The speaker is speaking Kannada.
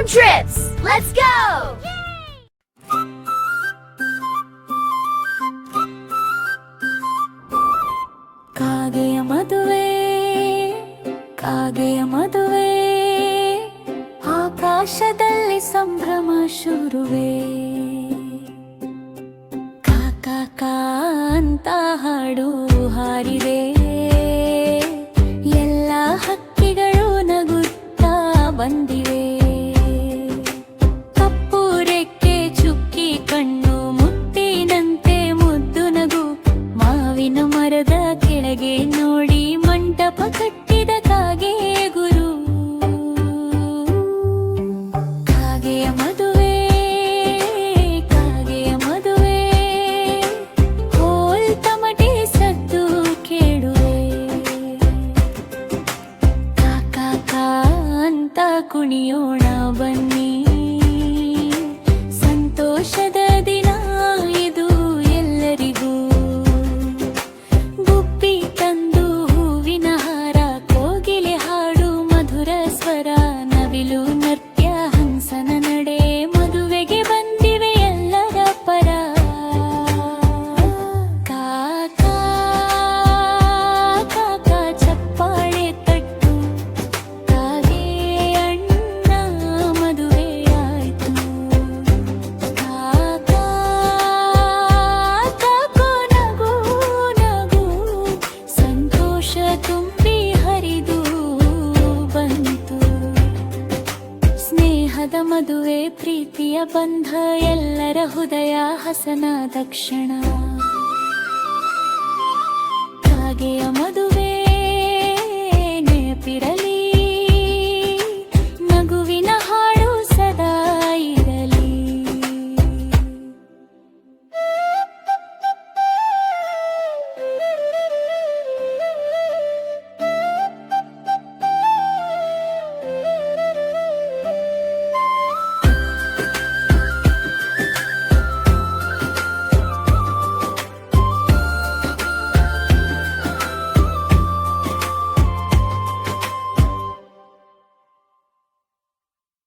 trips! Let's go! ಕಾಗೆಯ ಮದುವೆ ಕಾಗೆಯ ಮದುವೆ ಆಕಾಶದಲ್ಲಿ ಸಂಭ್ರಮ ಶುರುವೆ ಕಾಕಾ ಅಂತ ಹಾಡು ಹಾರಿದೆ ಎಲ್ಲ ಹಕ್ಕಿಗಳು ನಗುತ್ತಾ ಬಂದಿವೆ ಕಪ್ಪು ರೆಕ್ಕೆ ಚುಕ್ಕಿ ಕಣ್ಣು ಮುತ್ತಿನಂತೆ ಮುದ್ದು ನಗು ಮಾವಿನ ಮರದ ಕೆಳಗೆ ನೋಡಿ ಮಂಟಪ ಕಟ್ಟಿದ ಕಾಗೆ ಗುರು ಕಾಗೆಯ ಮದುವೆ ಕಾಗೆಯ ಮದುವೆ ಹೋಲ್ ತಮಟೆ ಸದ್ದು ಕೇಳುವೆ ಕಾಕಾ ಅಂತ ಕುಣಿಯೋಣ ಬನ್ನಿ ಸಂತೋಷದ ದಿನ ಇದು ಎಲ್ಲರಿಗೂ ಗುಬ್ಬಿ ತಂದು ಹೂವಿನ ಹಾರ ಕೋಗಿಲೆ ಹಾಡು ಮಧುರ ಸ್ವರ ನವಿಲು ನೃತ್ಯ ಹಂಸನ ನಡೆ ಮದುವೆಗೆ ಬಂದಿವೆ ಎಲ್ಲರ ಪರ ಕಾಕಾ ಕಾಕಾ ಚಪ್ಪಾಳೆ ತಟ್ಟು ಕಾಗೆ ಅಣ್ಣ ಮದುವೆ ಆಯ್ತು ಕಾಕಾ ಕಾಕೋ ನಗು ನಗು ಸಂತೋಷ ತುಂಬಿ ಹರಿದು ಬಂತು ಸ್ನೇಹದ ಮದುವೆ ಪ್ರೀತಿಯ ಬಂಧ ಎಲ್ಲರ ಹೃದಯ ಹಸನ ದಕ್ಷಿಣ ಕಾಗೆಯ ಮದುವೆ